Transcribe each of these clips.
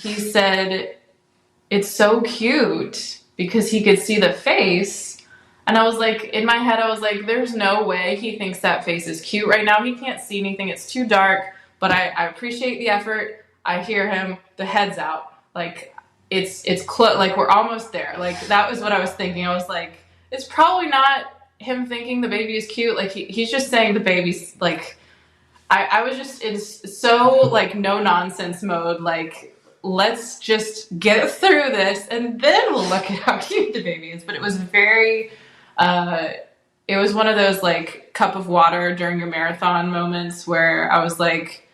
he said, it's so cute because he could see the face. And I was like, in my head, I was like, there's no way he thinks that face is cute right now. He can't see anything. It's too dark, but I appreciate the effort. I hear him, the head's out. Like, it's close. Like, we're almost there. Like, that was what I was thinking. I was like, it's probably not him thinking the baby is cute. Like, he's just saying the baby's, like, I was just in so, like, no nonsense mode. Like, let's just get through this and then we'll look at how cute the baby is. But it was very, it was one of those, like, cup of water during your marathon moments where I was like,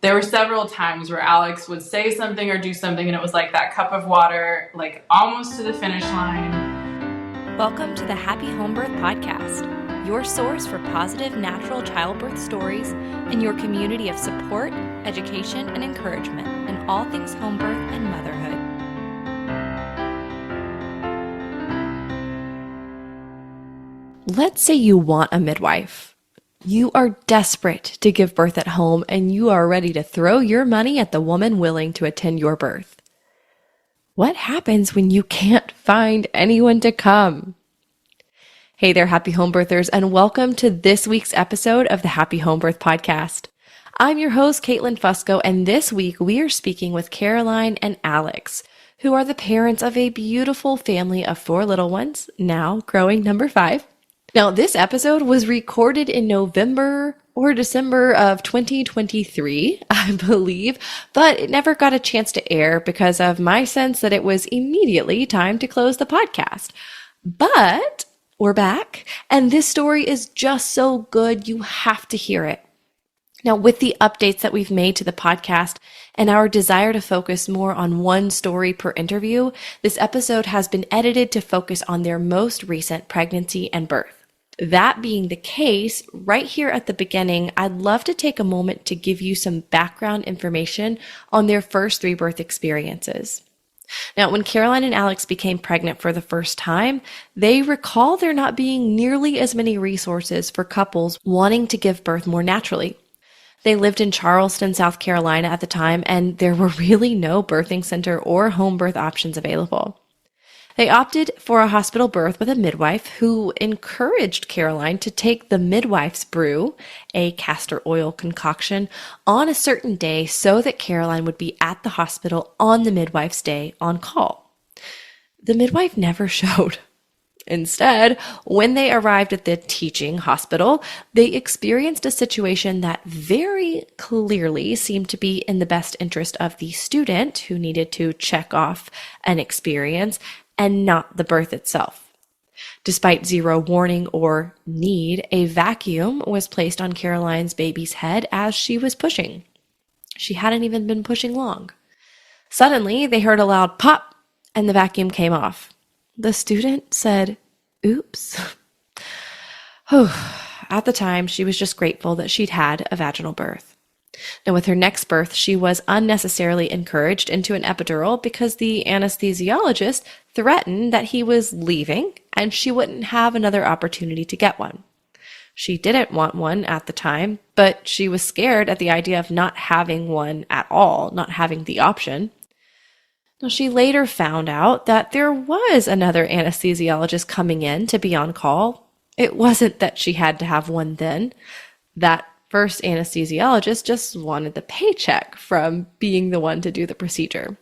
there were several times where Alex would say something or do something and it was like that cup of water, like, almost to the finish line. Welcome to the Happy Homebirth Podcast, your source for positive natural childbirth stories and your community of support, education, and encouragement in all things homebirth and motherhood. Let's say you want a midwife. You are desperate to give birth at home and you are ready to throw your money at the woman willing to attend your birth. What happens when you can't find anyone to come? Hey there, happy homebirthers, and welcome to this week's episode of the Happy Homebirth Podcast. I'm your host, Caitlin Fusco, and this week we are speaking with Caroline and Alex, who are the parents of a beautiful family of 4 little ones, now growing number 5. Now, this episode was recorded in November or December of 2023, I believe, but it never got a chance to air because of my sense that it was immediately time to close the podcast. But we're back, and this story is just so good, you have to hear it. Now, with the updates that we've made to the podcast and our desire to focus more on one story per interview, this episode has been edited to focus on their most recent pregnancy and birth. That being the case, right here at the beginning, I'd love to take a moment to give you some background information on their first 3 birth experiences. Now, when Caroline and Alex became pregnant for the first time, they recall there not being nearly as many resources for couples wanting to give birth more naturally. They lived in Charleston, South Carolina at the time, and there were really no birthing center or home birth options available. They opted for a hospital birth with a midwife who encouraged Caroline to take the midwife's brew, a castor oil concoction, on a certain day so that Caroline would be at the hospital on the midwife's day on call. The midwife never showed. Instead, when they arrived at the teaching hospital, they experienced a situation that very clearly seemed to be in the best interest of the student who needed to check off an experience and not the birth itself. Despite zero warning or need, a vacuum was placed on Caroline's baby's head as she was pushing. She hadn't even been pushing long. Suddenly, they heard a loud pop, and the vacuum came off. The student said, "Oops." At the time, she was just grateful that she'd had a vaginal birth. Now, with her next birth, she was unnecessarily encouraged into an epidural because the anesthesiologist threatened that he was leaving and she wouldn't have another opportunity to get one. She didn't want one at the time, but she was scared at the idea of not having one at all, not having the option. Now, she later found out that there was another anesthesiologist coming in to be on call. It wasn't that she had to have one then. That first anesthesiologist just wanted the paycheck from being the one to do the procedure.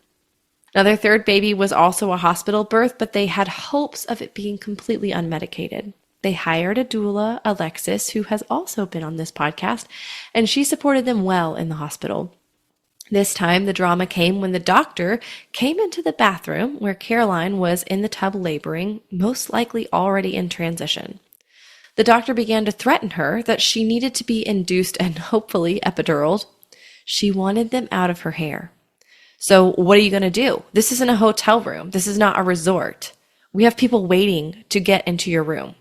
Now, their third baby was also a hospital birth, but they had hopes of it being completely unmedicated. They hired a doula, Alexis, who has also been on this podcast, and she supported them well in the hospital. This time, the drama came when the doctor came into the bathroom where Caroline was in the tub laboring, most likely already in transition. The doctor began to threaten her that she needed to be induced and hopefully epiduraled. She wanted them out of her hair. So what are you going to do? This isn't a hotel room. This is not a resort. We have people waiting to get into your room.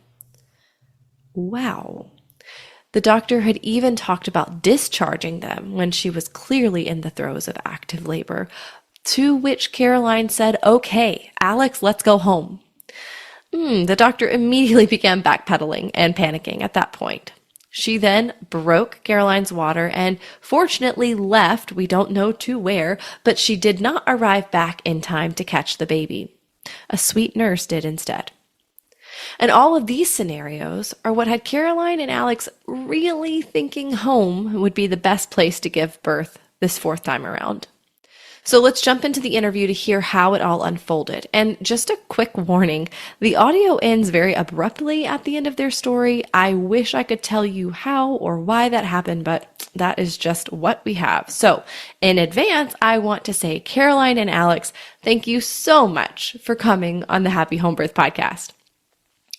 Wow. The doctor had even talked about discharging them when she was clearly in the throes of active labor, to which Caroline said, "Okay, Alex, let's go home." The doctor immediately began backpedaling and panicking at that point. She then broke Caroline's water and fortunately left, we don't know to where, but she did not arrive back in time to catch the baby. A sweet nurse did instead. And all of these scenarios are what had Caroline and Alex really thinking home would be the best place to give birth this fourth time around. So let's jump into the interview to hear how it all unfolded. And just a quick warning, the audio ends very abruptly at the end of their story. I wish I could tell you how or why that happened, but that is just what we have. So in advance, I want to say, Caroline and Alex, thank you so much for coming on the Happy Homebirth podcast.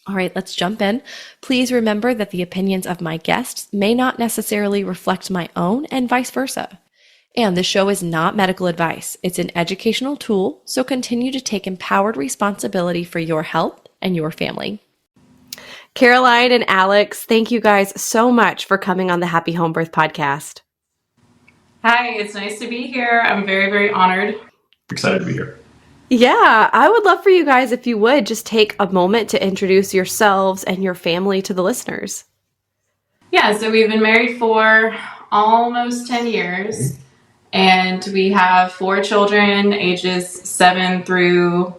All right, let's jump in. Please remember that the opinions of my guests may not necessarily reflect my own and vice versa. And the show is not medical advice. It's an educational tool, so continue to take empowered responsibility for your health and your family. Caroline and Alex, thank you guys so much for coming on the Happy Homebirth podcast. Hi, it's nice to be here. I'm very, very honored. Excited to be here. Yeah, I would love for you guys, if you would, just take a moment to introduce yourselves and your family to the listeners. Yeah, so we've been married for almost 10 years. And we have 4 children, ages 7 through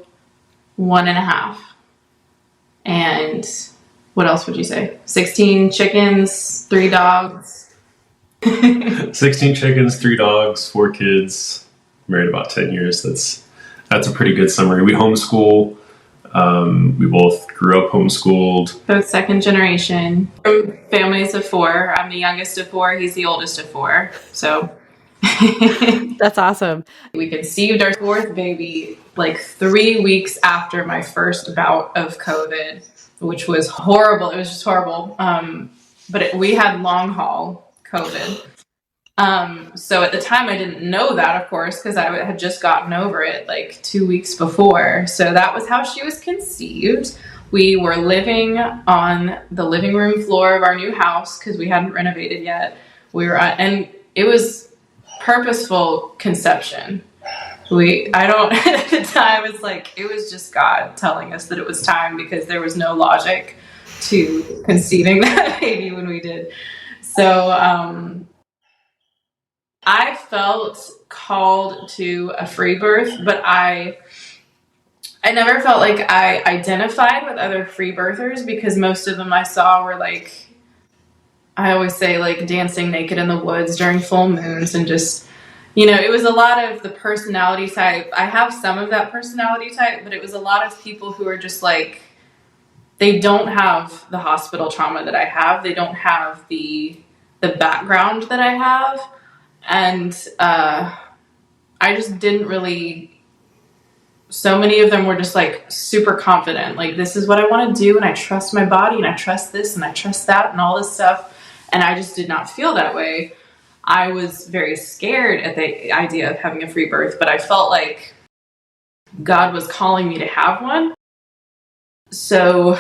1.5. And what else would you say? 16 chickens, 3 dogs. 16 chickens, 3 dogs, 4 kids, married about 10 years. That's a pretty good summary. We homeschool. We both grew up homeschooled. Both second generation. From families of 4. I'm the youngest of 4. He's the oldest of 4. So... That's awesome. We conceived our 4th baby like 3 weeks after my first bout of COVID, which was horrible. It was just horrible. But we had long haul COVID. So at the time I didn't know that, of course, because I had just gotten over it like 2 weeks before. So that was how she was conceived. We were living on the living room floor of our new house because we hadn't renovated yet. And it was purposeful conception. At the time, it was just God telling us that it was time because there was no logic to conceiving that baby when we did. So I felt called to a free birth, but I never felt like I identified with other free birthers because most of them I saw were like, I always say, like dancing naked in the woods during full moons and just, it was a lot of the personality type. I have some of that personality type, but it was a lot of people who are just like, they don't have the hospital trauma that I have. They don't have the background that I have. And I just didn't really, so many of them were just like super confident. Like, this is what I want to do. And I trust my body and I trust this and I trust that and all this stuff. And I just did not feel that way. I was very scared at the idea of having a free birth, but I felt like God was calling me to have one. So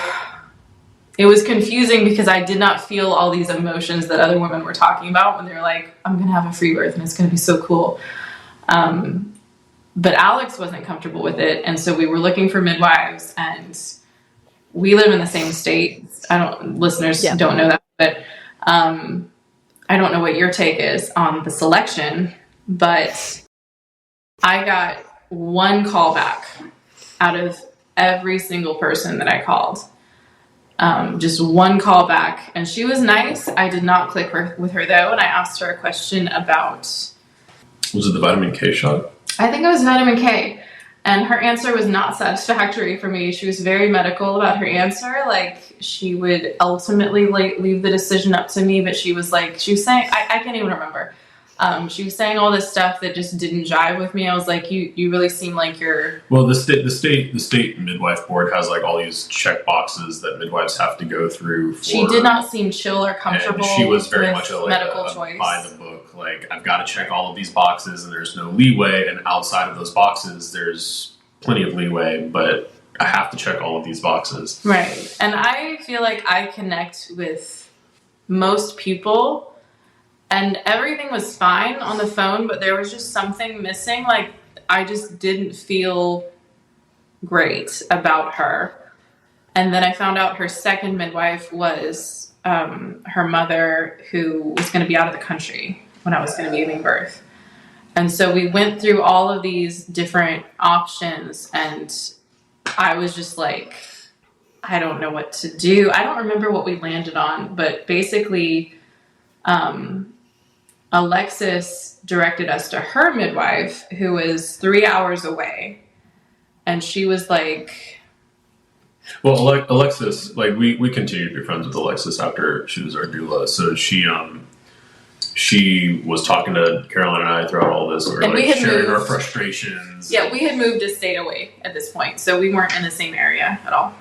it was confusing because I did not feel all these emotions that other women were talking about when they were like, I'm going to have a free birth and it's going to be so cool. But Alex wasn't comfortable with it. And so we were looking for midwives, and we live in the same state. Listeners don't know that, but I don't know what your take is on the selection, but I got one call back out of every single person that I called. Just one call back, and she was nice. I did not click with her though, and I asked her a question about... Was it the vitamin K shot? I think it was vitamin K. And her answer was not satisfactory for me. She was very medical about her answer. Like, she would ultimately leave the decision up to me, but she was saying, I can't even remember. She was saying all this stuff that just didn't jive with me. I was like, you really seem like you're... Well, the state midwife board has like all these check boxes that midwives have to go through. She did not seem chill or comfortable. And she was very much medical choice. By the book. Like, I've got to check all of these boxes, and there's no leeway. And outside of those boxes, there's plenty of leeway, but I have to check all of these boxes. Right. And I feel like I connect with most people, and everything was fine on the phone, but there was just something missing. Like, I just didn't feel great about her. And then I found out her second midwife was her mother who was going to be out of the country when I was going to be giving birth. And so we went through all of these different options, and I was just like, I don't know what to do. I don't remember what we landed on, but basically, Alexis directed us to her midwife, who was 3 hours away. And she was like... Well, Alexis, like, we continued to be friends with Alexis after she was our doula. So she was talking to Caroline and I throughout all this. We were like sharing our frustrations. Yeah, we had moved a state away at this point, so we weren't in the same area at all.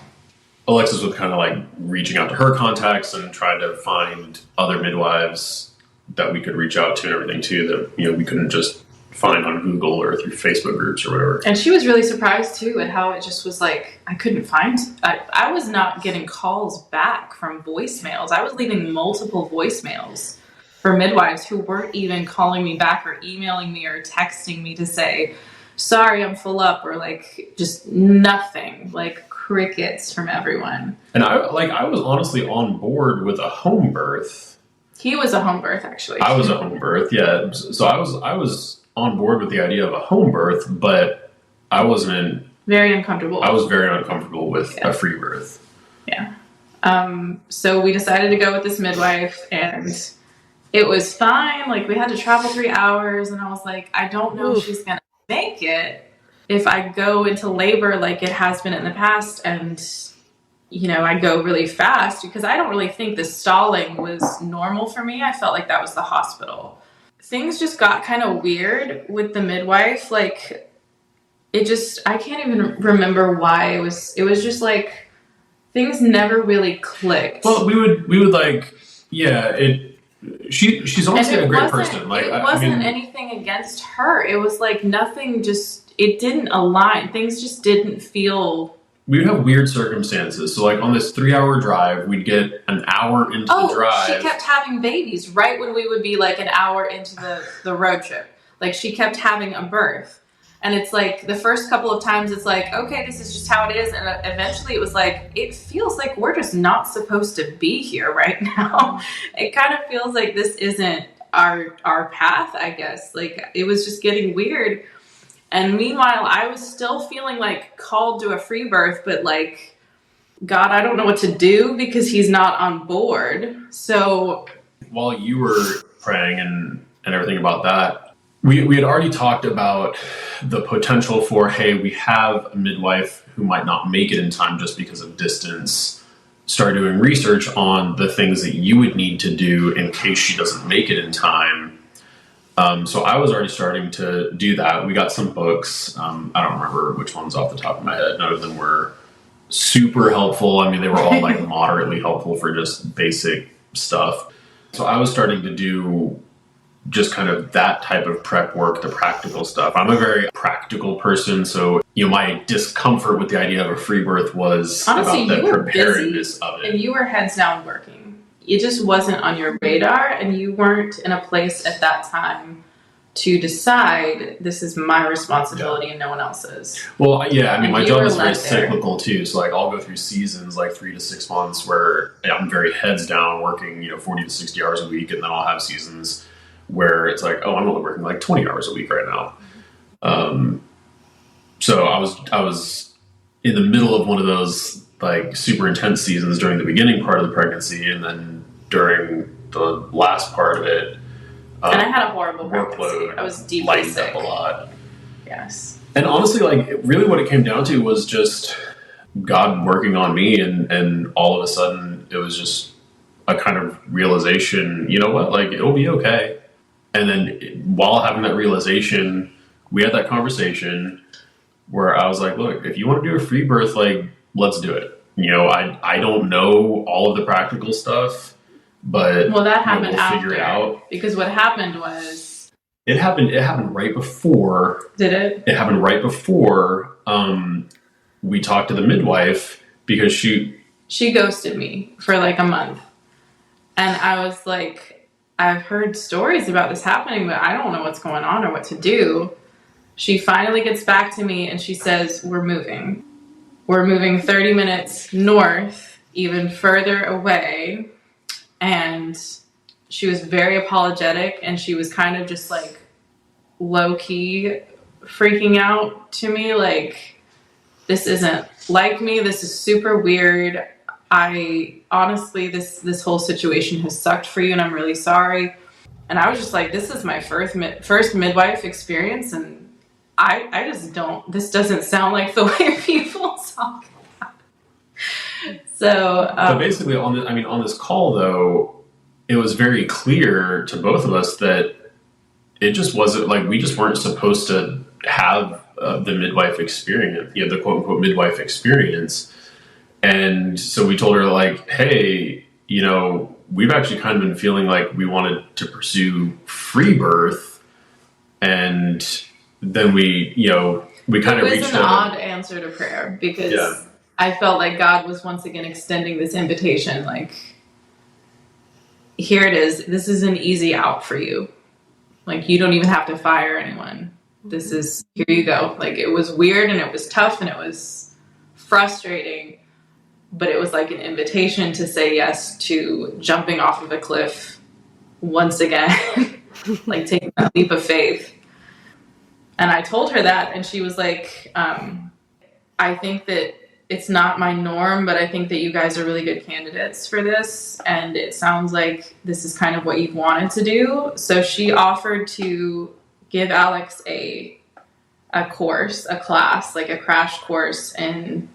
Alexis was kind of like reaching out to her contacts and trying to find other midwives that we could reach out to and everything too, that, you know, we couldn't just find on Google or through Facebook groups or whatever. And she was really surprised too at how it just was like, I couldn't find, I was not getting calls back from voicemails. I was leaving multiple voicemails for midwives who weren't even calling me back or emailing me or texting me to say, sorry, I'm full up, or like just nothing, like crickets from everyone. And I was honestly on board with a home birth. He was a home birth, actually. I was a home birth, yeah. So I was on board with the idea of a home birth, but I wasn't... Very uncomfortable. I was very uncomfortable with a free birth. Yeah. So we decided to go with this midwife, and it was fine. Like, we had to travel 3 hours, and I was like, I don't know if she's going to make it if I go into labor like it has been in the past, and, you know, I go really fast, because I don't really think the stalling was normal for me. I felt like that was the hospital. Things just got kind of weird with the midwife. Like, I can't even remember why. It was just like, things never really clicked. Well, we would like, yeah, she's honestly a great person. Like, it wasn't anything against her. It was like nothing, it didn't align. Things just didn't feel... We would have weird circumstances. So like on this 3 hour drive, we'd get an hour into the drive. She kept having babies right when we would be like an hour into the road trip. Like, she kept having a birth. And it's like, the first couple of times it's like, okay, this is just how it is. And eventually it was like, it feels like we're just not supposed to be here right now. It kind of feels like this isn't our path, I guess. Like, it was just getting weird. And meanwhile, I was still feeling like called to a free birth, but like, God, I don't know what to do because he's not on board. So while you were praying and everything about that, we had already talked about the potential for, hey, we have a midwife who might not make it in time just because of distance. Start doing research on the things that you would need to do in case she doesn't make it in time. So I was already starting to do that. We got some books. I don't remember which ones off the top of my head. None of them were super helpful. I mean, they were all like moderately helpful for just basic stuff. So I was starting to do just kind of that type of prep work, the practical stuff. I'm a very practical person, so, you know, my discomfort with the idea of a free birth was honestly, about the preparedness of it. And you were heads down working. It just wasn't on your radar, and you weren't in a place at that time to decide, this is my responsibility and no one else's. Well, yeah, I mean, my job is very cyclical too, so like I'll go through seasons like 3 to 6 months where I'm very heads down working, 40 to 60 hours a week, and then I'll have seasons where it's like, oh, I'm only working like 20 hours a week right now. So I was in the middle of one of those like super intense seasons during the beginning part of the pregnancy, and then during the last part of it, and I had a horrible workload. Pregnancy. I was deeply sick. Up a lot. Yes. And honestly, like, really what it came down to was just God working on me, and all of a sudden it was just a kind of realization, you know what, like, it'll be okay. And then while having that realization, we had that conversation where I was like, look, if you want to do a free birth, like, let's do it. I don't know all of the practical stuff, but that happened we'll after, figure it out. Because what happened was it happened right before. Did it? It happened right before we talked to the midwife, because she ghosted me for like a month. And I was like, I've heard stories about this happening, but I don't know what's going on or what to do. She finally gets back to me and she says, we're moving. We're moving 30 minutes north, even further away. and she was very apologetic, and she was kind of just like low-key freaking out to me, like, this isn't like me, this is super weird, I honestly, this whole situation has sucked for you and I'm really sorry. And I was just like, this is my first midwife experience, and I just don't, this doesn't sound like the way people talk about it. So but basically on this call though, it was very clear to both of us that it just wasn't, like, we just weren't supposed to have the midwife experience, the quote unquote midwife experience. And so we told her, like, hey, we've actually kind of been feeling like we wanted to pursue free birth. And then we kind of reached out. It was an odd answer to prayer, because I felt like God was once again extending this invitation, like, here it is. This is an easy out for you. Like, you don't even have to fire anyone. This is, here you go. Like, it was weird and it was tough and it was frustrating, but it was like an invitation to say yes to jumping off of a cliff once again, like taking that leap of faith. And I told her that, and she was like, I think that it's not my norm, but I think that you guys are really good candidates for this, and it sounds like this is kind of what you've wanted to do. So she offered to give Alex a course, a class, like a crash course in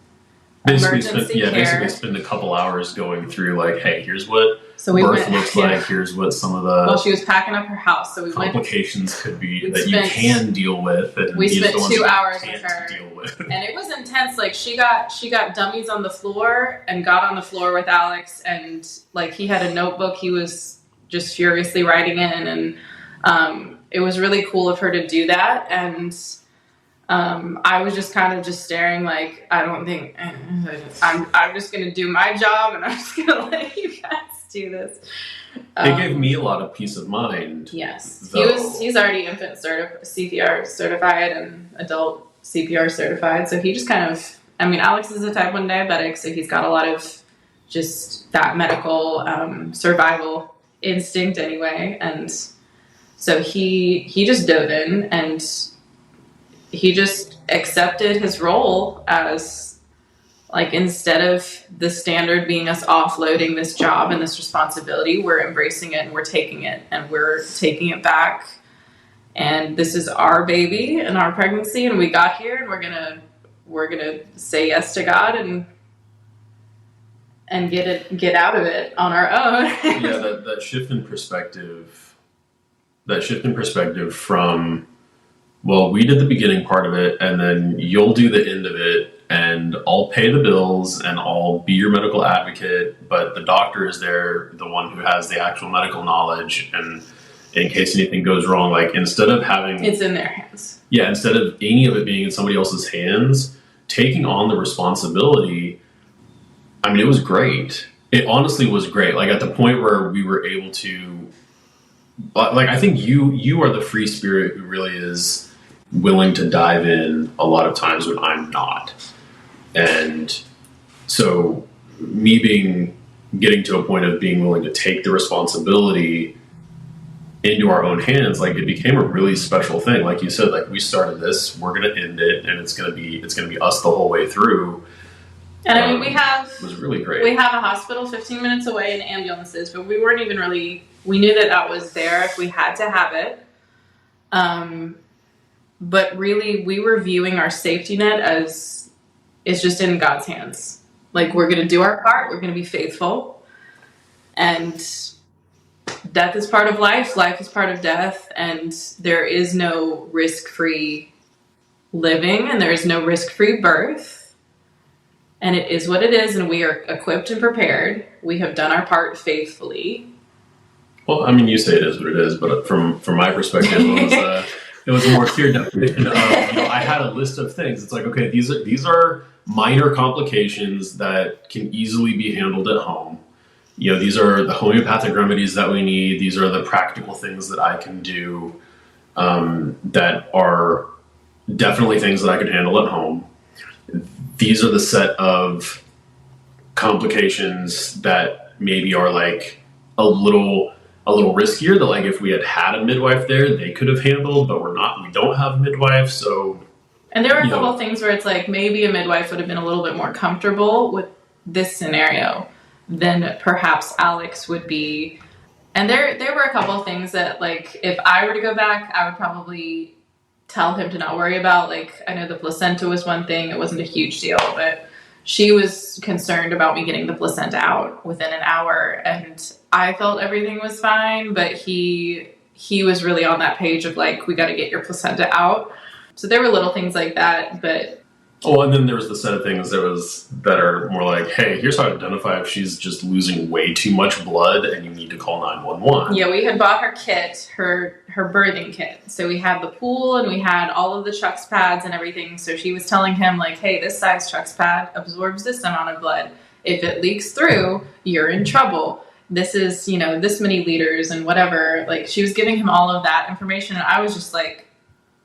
emergency care. Basically spend a couple hours going through, like, hey, here's what birth looks like, here's what some of the... Well, she was packing up her house, so we complications could be that you can deal with. And we spent 2 hours with her. And it was intense. Like, she got dummies on the floor and got on the floor with Alex, and like, he had a notebook he was just furiously writing in, and it was really cool of her to do that. And I was just kind of just staring, like, I don't think I'm just gonna do my job, and I'm just gonna let you guys do this. It gave me a lot of peace of mind. Yes, though. He's already infant CPR certified and adult CPR certified, so he just kind of, Alex is a type 1 diabetic, so he's got a lot of just that medical survival instinct anyway, and so he just dove in, and he just accepted his role as, like, instead of the standard being us offloading this job and this responsibility, we're embracing it and we're taking it back. And this is our baby and our pregnancy, and we got here, and we're gonna say yes to God and get out of it on our own. Yeah, that shift in perspective from, well, we did the beginning part of it, and then you'll do the end of it, and I'll pay the bills, and I'll be your medical advocate, but the doctor is there, the one who has the actual medical knowledge, and in case anything goes wrong, like, instead of having... It's in their hands. Yeah, instead of any of it being in somebody else's hands, taking on the responsibility, it was great. It honestly was great. Like, at the point where we were able to... Like, I think you are the free spirit who really is willing to dive in a lot of times when I'm not. And so me getting to a point of being willing to take the responsibility into our own hands, like, it became a really special thing. Like you said, like, we started this, we're going to end it, and it's going to be us the whole way through. And it was really great. We have a hospital 15 minutes away and ambulances, but we weren't even really, we knew that was there if we had to have it. But really, we were viewing our safety net as, it's just in God's hands. Like, we're going to do our part, we're going to be faithful, and death is part of life is part of death, and there is no risk-free living, and there is no risk-free birth, and it is what it is, and we are equipped and prepared. We have done our part faithfully. Well, you say it is what it is, but from my perspective, it was a more clear definition of, I had a list of things. It's like, okay, these are minor complications that can easily be handled at home. These are the homeopathic remedies that we need. These are the practical things that I can do that are definitely things that I can handle at home. These are the set of complications that maybe are, like, a little riskier, that like if we had a midwife there, they could have handled, but we don't have a midwife. So, and there were a couple of things where it's like maybe a midwife would have been a little bit more comfortable with this scenario than perhaps Alex would be. And there were a couple of things that, like, if I were to go back, I would probably tell him to not worry about. Like, I know the placenta was one thing. It wasn't a huge deal, but she was concerned about me getting the placenta out within an hour. And I felt everything was fine, but he was really on that page of like, we got to get your placenta out. So there were little things like that, but... Oh, and then there was the set of things that are more like, hey, here's how to identify if she's just losing way too much blood and you need to call 911. Yeah, we had bought her kit, her birthing kit. So we had the pool and we had all of the Chucks pads and everything. So she was telling him like, hey, this size Chucks pad absorbs this amount of blood. If it leaks through, you're in trouble. This is, this many liters and whatever. Like, she was giving him all of that information. And I was just like,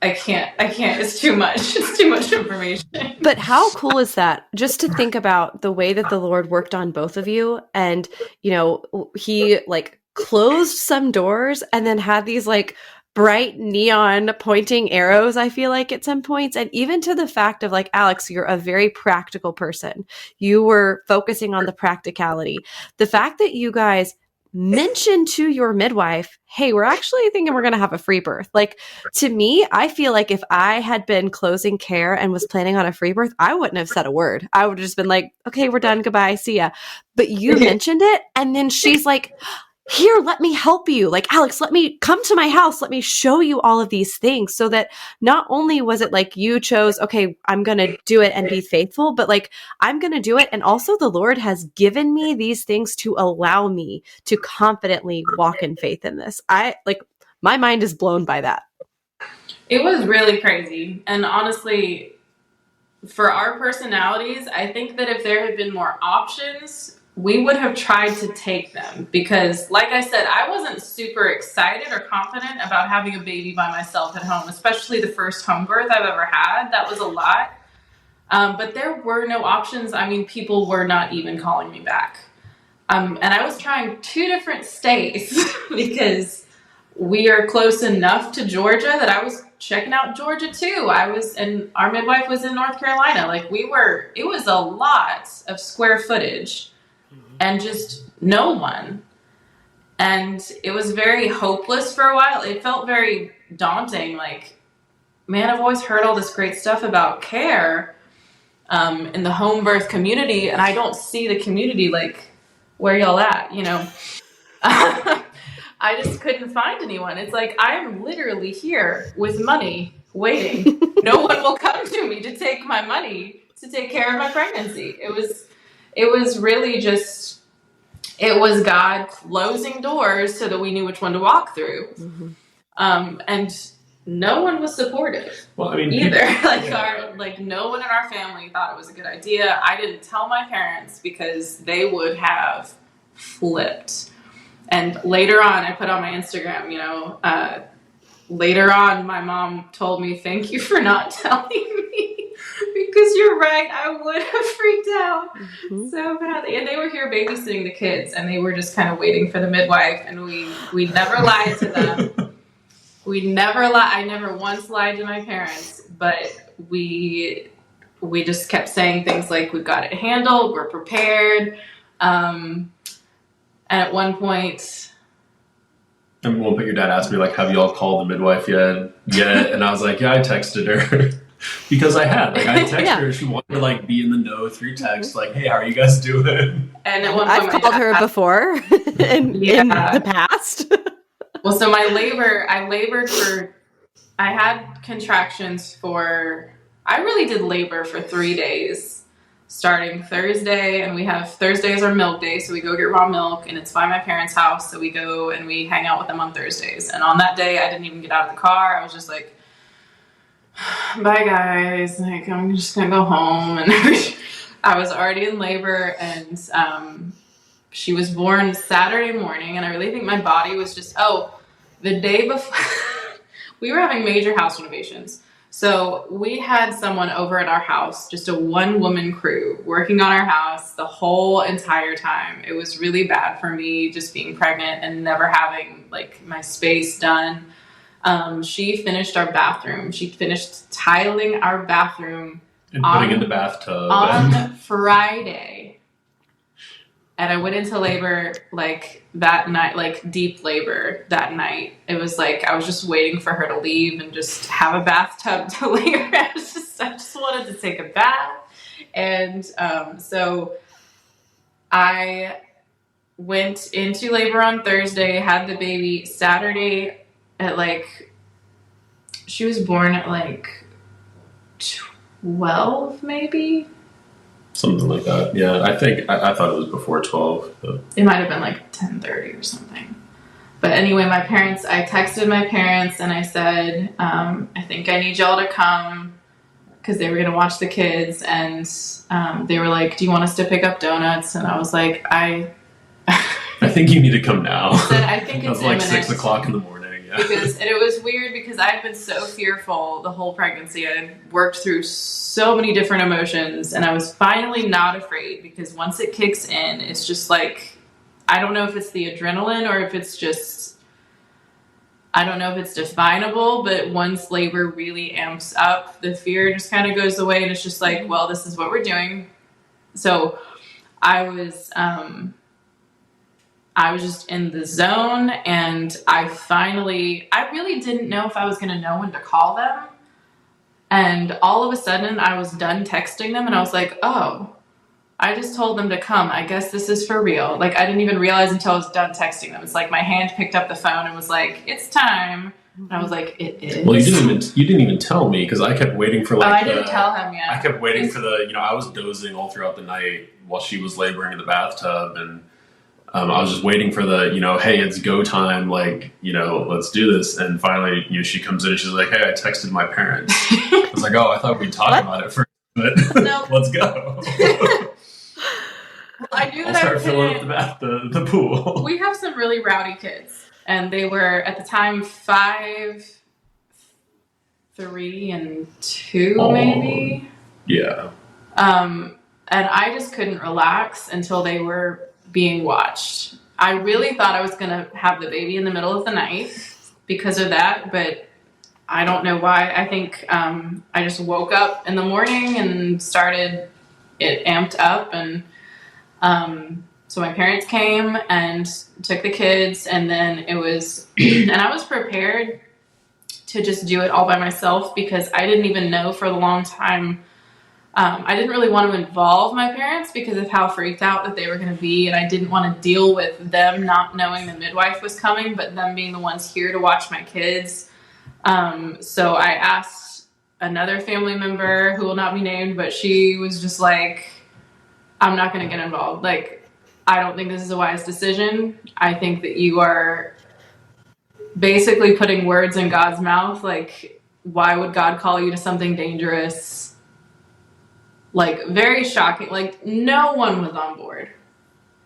I can't, it's too much. It's too much information. But how cool is that? Just to think about the way that the Lord worked on both of you. And, he like closed some doors and then had these like bright neon pointing arrows, I feel like at some points. And even to the fact of like, Alex, you're a very practical person. You were focusing on the practicality. The fact that you guys mention to your midwife, hey, we're actually thinking we're going to have a free birth. Like, to me, I feel like if I had been closing care and was planning on a free birth, I wouldn't have said a word. I would have just been like, okay, we're done. Goodbye. See ya. But you mentioned it. And then she's like, here, let me help you. Like, Alex, let me come to my house. Let me show you all of these things, so that not only was it like you chose, okay, I'm going to do it and be faithful, but like, I'm going to do it. And also the Lord has given me these things to allow me to confidently walk in faith in this. My mind is blown by that. It was really crazy. And honestly, for our personalities, I think that if there had been more options, we would have tried to take them, because like I said, I wasn't super excited or confident about having a baby by myself at home, especially the first home birth I've ever had. That was a lot. But there were no options. I mean, people were not even calling me back. And I was trying 2 different states because we are close enough to Georgia that I was checking out Georgia too. And our midwife was in North Carolina. Like, it was a lot of square footage. And just no one. And it was very hopeless for a while. It felt very daunting. Like, man, I've always heard all this great stuff about care in the home birth community, and I don't see the community like where y'all at, I just couldn't find anyone. It's like, I am literally here with money waiting. No one will come to me to take my money to take care of my pregnancy. It was really just, it was God closing doors so that we knew which one to walk through. Mm-hmm. And no one was supportive. Well, I mean, either. No one in our family thought it was a good idea. I didn't tell my parents because they would have flipped. And later on, I put on my Instagram, later on, my mom told me, thank you for not telling me. Because you're right, I would have freaked out so badly. And they were here babysitting the kids, and they were just kind of waiting for the midwife, and we never lied to them. I never once lied to my parents, but we just kept saying things like, we've got it handled, we're prepared. And at one point... your dad asked me, like, have you all called the midwife yet? And I was like, yeah, I texted her. Because I had, I texted her. She wanted to, be in the know through text, like, hey, how are you guys doing? And at one point, I've called her before in the past. Well, so I had contractions I really did labor for 3 days, starting Thursday, and Thursday is our milk day, so we go get raw milk, and it's by my parents' house, so we go and we hang out with them on Thursdays. And on that day, I didn't even get out of the car. I was just like, bye guys, I'm just gonna go home. And I was already in labor, and she was born Saturday morning, and I really think my body was just the day before we were having major house renovations, So we had someone over at our house, just a one-woman crew, working on our house the whole entire time. It was really bad for me just being pregnant and never having like my space done. She finished our bathroom. She finished tiling our bathroom and putting in the bathtub on Friday. And I went into labor like that night, like deep labor that night. It was like I was just waiting for her to leave and just have a bathtub to lay her. I just wanted to take a bath. And so I went into labor on Thursday, had the baby Saturday at like, she was born at like 12 maybe. Something like that. Yeah, I think I thought it was before 12. But. It might have been like 10:30 or something. But anyway, I texted my parents and I said, I think I need y'all to come because they were going to watch the kids. And they were like, do you want us to pick up donuts? And I was like, I think you need to come now. Said, I think it's was like imminent. 6 o'clock in the morning. Yeah. And it was weird because I had been so fearful the whole pregnancy. I had worked through so many different emotions and I was finally not afraid because once it kicks in, it's just like, I don't know if it's the adrenaline or if it's just, I don't know if it's definable, but once labor really amps up, the fear just kind of goes away and it's just like, well, this is what we're doing. So I was just in the zone and I really didn't know if I was going to know when to call them. And all of a sudden I was done texting them and I was like, oh, I just told them to come. I guess this is for real. Like I didn't even realize until I was done texting them. It's like my hand picked up the phone and was like, it's time. And I was like, it is. Well, you didn't even tell me because I kept waiting for like. I didn't tell him yet. I kept waiting for I was dozing all throughout the night while she was laboring in the bathtub and I was just waiting for the, hey, it's go time. Like, let's do this. And finally, she comes in and she's like, hey, I texted my parents. I was like, oh, I thought we'd talk about it first, but no. Let's go. I knew that I'll start filling up the pool. We have some really rowdy kids, and they were at the time 5, 3, and 2, maybe. Yeah. And I just couldn't relax until they were being watched. I really thought I was going to have the baby in the middle of the night because of that, but I don't know why. I think I just woke up in the morning and it amped up and so my parents came and took the kids and then it was, and I was prepared to just do it all by myself because I didn't even know for a long time. I didn't really want to involve my parents because of how freaked out that they were going to be. And I didn't want to deal with them not knowing the midwife was coming, but them being the ones here to watch my kids. So I asked another family member who will not be named, but she was just like, I'm not going to get involved. Like, I don't think this is a wise decision. I think that you are basically putting words in God's mouth. Like, why would God call you to something dangerous? Like, very shocking. Like, no one was on board.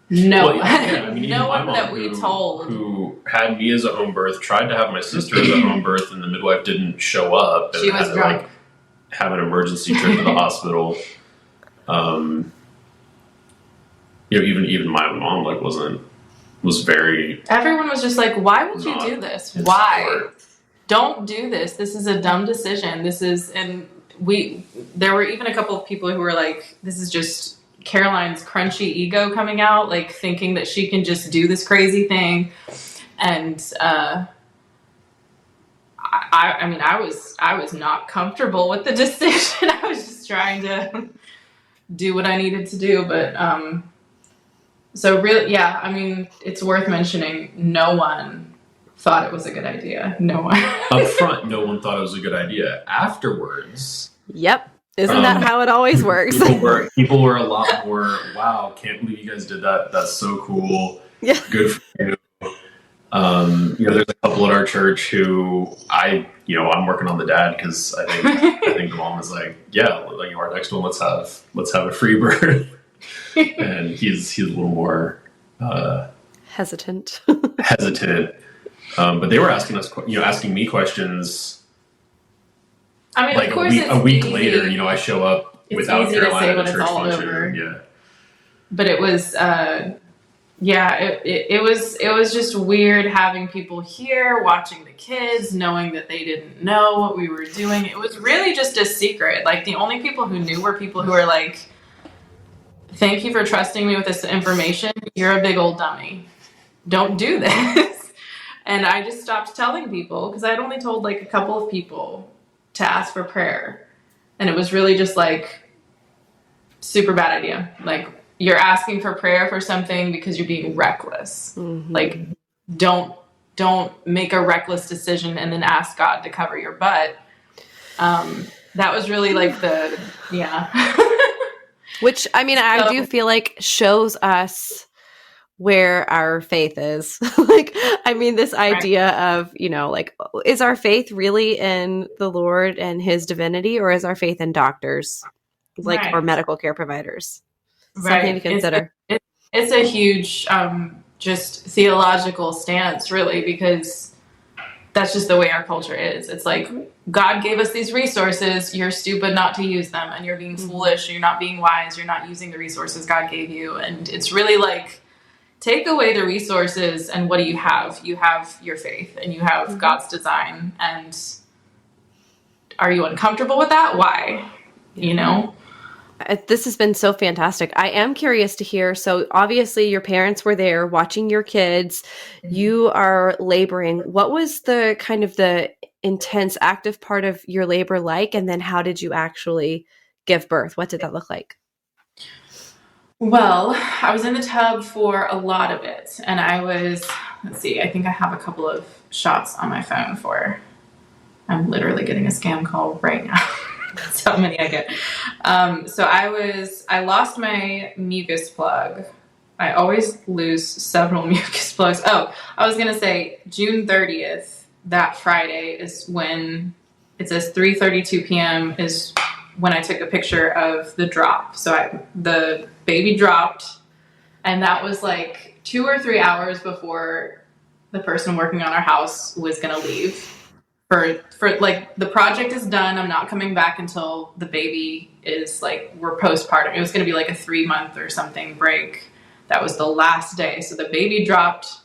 No one. Yeah, I mean, no one that we told. Who had me as a home birth, tried to have my sister as a home birth, and the midwife didn't show up. And she was drunk. To, have an emergency trip to the hospital. Even my mom, was very... Everyone was just like, why would you do this? Why? Support. Don't do this. This is a dumb decision. There were even a couple of people who were like, this is just Caroline's crunchy ego coming out, like thinking that she can just do this crazy thing. And I was not comfortable with the decision. I was just trying to do what I needed to do. But so really, yeah, I mean, it's worth mentioning. No one thought it was a good idea. No one. Up front, no one thought it was a good idea. Afterwards. Yep. Isn't that how it always works? People were a lot more, wow, can't believe you guys did that. That's so cool. Yeah. Good for you. There's a couple at our church who I'm working on the dad because I think the mom was like, yeah, our next one, let's have a free birth. And he's a little more hesitant. But they were asking me questions I mean, like of course, a week easy. later, I show up It's without easy to Carolina say at when a it's church all function. over. Yeah. But it was, it was just weird having people here watching the kids, knowing that they didn't know what we were doing. It was really just a secret. Like, the only people who knew were people who were like, thank you for trusting me with this information. You're a big old dummy. Don't do this. And I just stopped telling people because I'd only told like a couple of people to ask for prayer. And it was really just like, super bad idea. Like, you're asking for prayer for something because you're being reckless. Mm-hmm. Like, don't make a reckless decision and then ask God to cover your butt. That was really like Which, I mean, I do feel like shows us where our faith is. Like, I mean, this idea of, like, is our faith really in the Lord and his divinity, or is our faith in doctors, like, or medical care providers? Something to consider. It's a huge, just theological stance, really, because that's just the way our culture is. It's like, God gave us these resources, you're stupid not to use them, and you're being foolish, you're not being wise, you're not using the resources God gave you. And it's really like, take away the resources, and what do you have? You have your faith, and you have God's design. And are you uncomfortable with that? Why? This has been so fantastic. I am curious to hear. So obviously your parents were there watching your kids. You are laboring. What was the kind of the intense active part of your labor like? And then how did you actually give birth? What did that look like? Well, I was in the tub for a lot of it. And I was, let's see, I think I have a couple of shots on my phone I'm literally getting a scam call right now. That's how many I get. So I lost my mucus plug. I always lose several mucus plugs. Oh, I was going to say June 30th, that Friday is when it says 3:32 p.m. is when I took a picture of the drop. So the baby dropped, and that was like 2 or 3 hours before the person working on our house was going to leave. For like, the project is done. I'm not coming back until the baby is like, we're postpartum. It was going to be like a 3-month or something break. That was the last day. So the baby dropped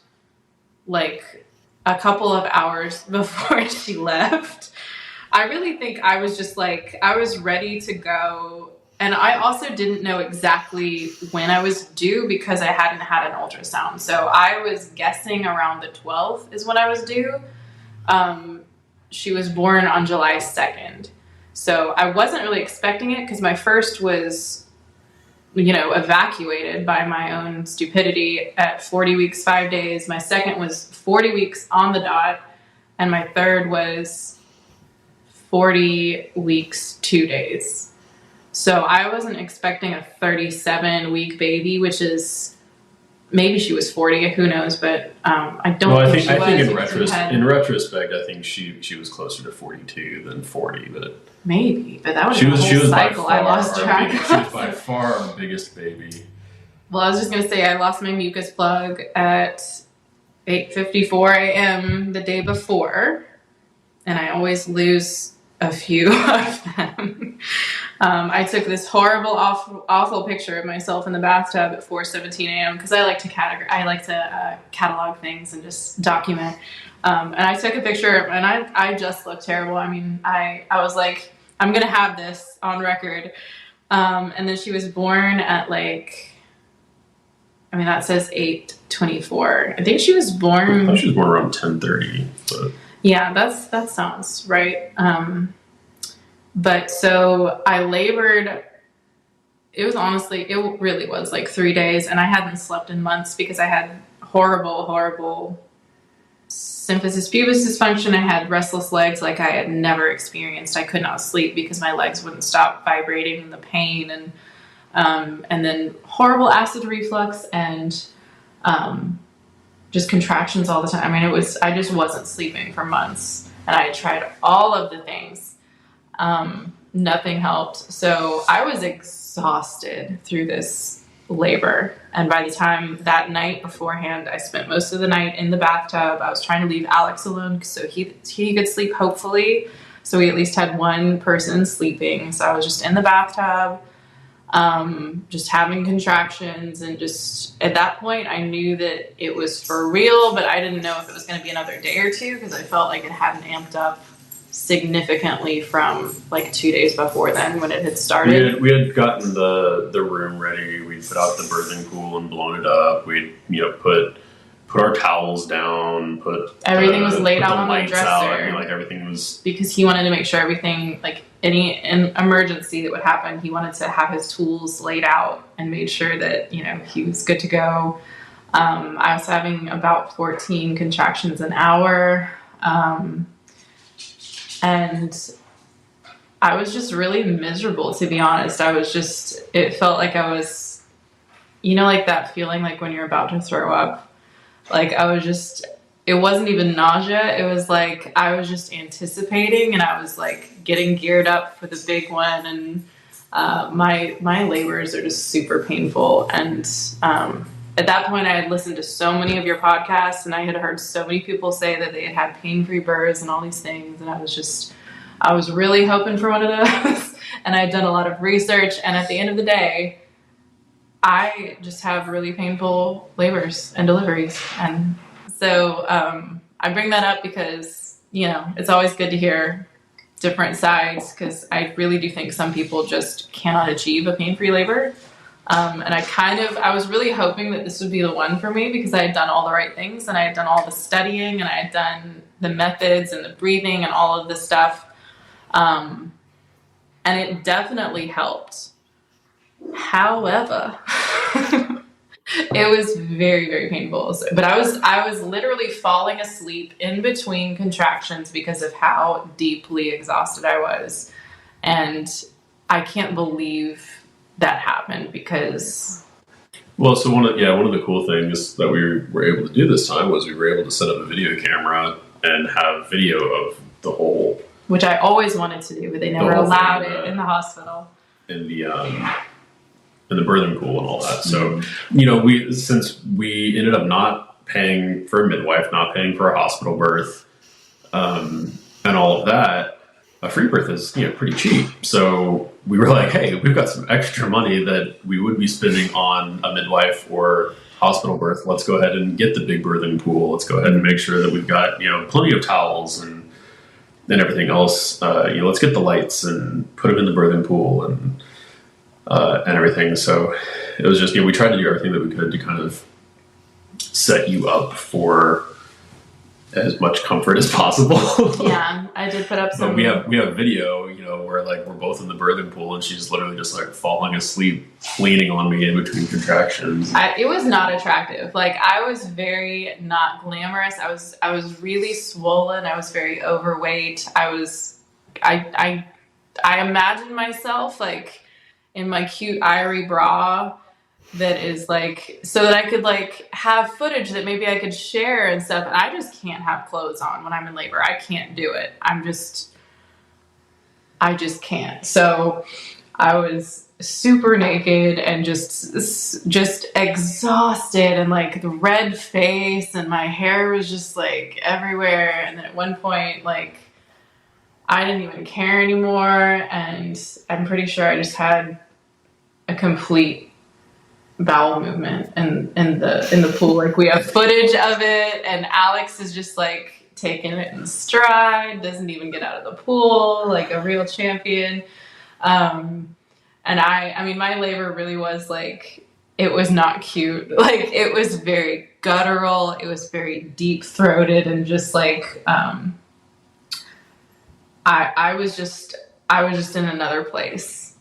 like a couple of hours before she left. I really think I was just like, I was ready to go. And I also didn't know exactly when I was due because I hadn't had an ultrasound. So I was guessing around the 12th is when I was due. She was born on July 2nd. So I wasn't really expecting it because my first was, evacuated by my own stupidity at 40 weeks, 5 days. My second was 40 weeks on the dot. And my third was 40 weeks, 2 days. So I wasn't expecting a 37-week baby, which is, maybe she was 40, who knows, but I don't think she was. I think in retrospect, I think she was closer to 42 than 40, but maybe, but that was she was cycle. I lost track. She was by far our biggest baby. Well, I was just gonna say I lost my mucus plug at 8:54 a.m. the day before, and I always lose a few of them. I took this horrible, awful picture of myself in the bathtub at 4:17 a.m. because I like to catalog things and just document. And I took a picture, and I just looked terrible. I mean, I was like, I'm gonna have this on record. And then she was born at that says 8:24. I think she was born. I thought she was born around 10:30. But yeah, that sounds right. But so I labored. It really was like 3 days, and I hadn't slept in months because I had horrible symphysis pubis dysfunction. I had restless legs like I had never experienced. I could not sleep because my legs wouldn't stop vibrating and the pain, and then horrible acid reflux and just contractions all the time. I mean, I just wasn't sleeping for months, and I tried all of the things. Nothing helped. So I was exhausted through this labor. And by the time that night beforehand, I spent most of the night in the bathtub. I was trying to leave Alex alone so he could sleep, hopefully. So we at least had one person sleeping. So I was just in the bathtub, just having contractions, and just at that point I knew that it was for real, but I didn't know if it was going to be another day or two because I felt like it hadn't amped up significantly from like 2 days before then when it had started. We had gotten the room ready. We put out the birthing pool and blown it up. We'd put our towels down, everything was laid out on the dresser. Out, like everything was, because he wanted to make sure everything, like any emergency that would happen, he wanted to have his tools laid out and made sure that he was good to go. I was having about 14 contractions an hour, and I was just really miserable, to be honest. It felt like I was, like that feeling like when you're about to throw up. Like it wasn't even nausea. It was like I was just anticipating, and I was like getting geared up for the big one. And my labors are just super painful. And at that point, I had listened to so many of your podcasts, and I had heard so many people say that they had pain-free births and all these things. And I was really hoping for one of those. And I had done a lot of research. And at the end of the day, I just have really painful labors and deliveries. And so I bring that up because, it's always good to hear different sides, because I really do think some people just cannot achieve a pain-free labor. And I was really hoping that this would be the one for me, because I had done all the right things, and I had done all the studying, and I had done the methods and the breathing and all of this stuff. And it definitely helped. However, it was very, very painful. But I was literally falling asleep in between contractions because of how deeply exhausted I was. And I can't believe that happened because... Well, so one of the cool things that we were able to do this time was we were able to set up a video camera and have video of the whole... Which I always wanted to do, but they never allowed it in the hospital. In the birthing pool and all that. So, since we ended up not paying for a midwife, not paying for a hospital birth, and all of that, a free birth is, pretty cheap. So we were like, hey, we've got some extra money that we would be spending on a midwife or hospital birth. Let's go ahead and get the big birthing pool. Let's go ahead and make sure that we've got, plenty of towels and everything else. Let's get the lights and put them in the birthing pool and everything. So it was just, we tried to do everything that we could to kind of set you up for as much comfort as possible. Yeah, I did put up some. But we have video, where like we're both in the birthing pool and she's literally just like falling asleep, leaning on me in between contractions. It was not attractive. Like I was very not glamorous. I was really swollen. I was very overweight. I imagined myself like in my cute Irie bra that is like, so that I could like have footage that maybe I could share and stuff. And I just can't have clothes on when I'm in labor. I can't do it. I just can't. So I was super naked and just exhausted, and like the red face, and my hair was just like everywhere. And then at one point, like I didn't even care anymore. And I'm pretty sure I just had a complete bowel movement in the pool. Like we have footage of it, and Alex is just like taking it in stride, doesn't even get out of the pool like a real champion. And I mean my labor really was like, it was not cute. Like it was very guttural, it was very deep throated, and just like I was just in another place.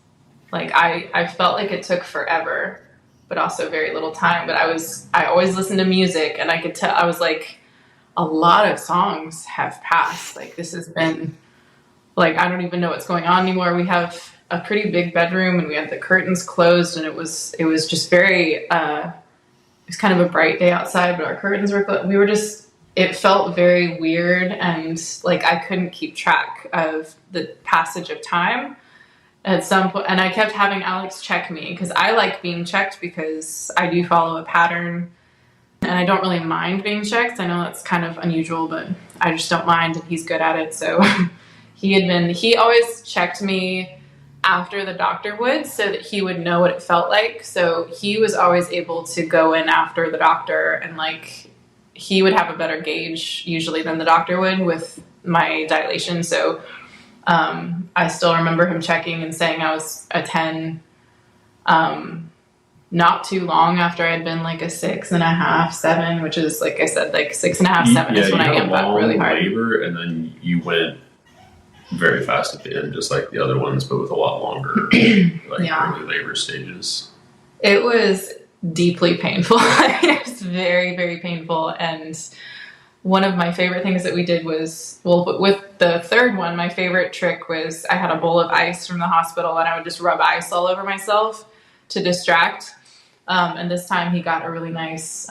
Like I felt like it took forever, but also very little time. But I always listened to music, and I could tell, I was like, a lot of songs have passed. Like this has been like, I don't even know what's going on anymore. We have a pretty big bedroom, and we had the curtains closed, and it was just very, it was kind of a bright day outside, but our curtains were closed. It felt very weird, and like I couldn't keep track of the passage of time. At some point, and I kept having Alex check me, because I like being checked because I do follow a pattern, and I don't really mind being checked. I know that's kind of unusual, but I just don't mind, and he's good at it. So he always checked me after the doctor would, so that he would know what it felt like. So he was always able to go in after the doctor, and like he would have a better gauge usually than the doctor would with my dilation. So I still remember him checking and saying I was a 10, not too long after I'd been like a 6.5, 7, which is, like I said, like 6.5, 7 is when I amped up really hard. Labor, and then you went very fast at the end, just like the other ones, but with a lot longer early labor stages. It was deeply painful. It was very, very painful. And one of my favorite things that we did was, well, with the third one, my favorite trick was I had a bowl of ice from the hospital, and I would just rub ice all over myself to distract. And this time he got a really nice,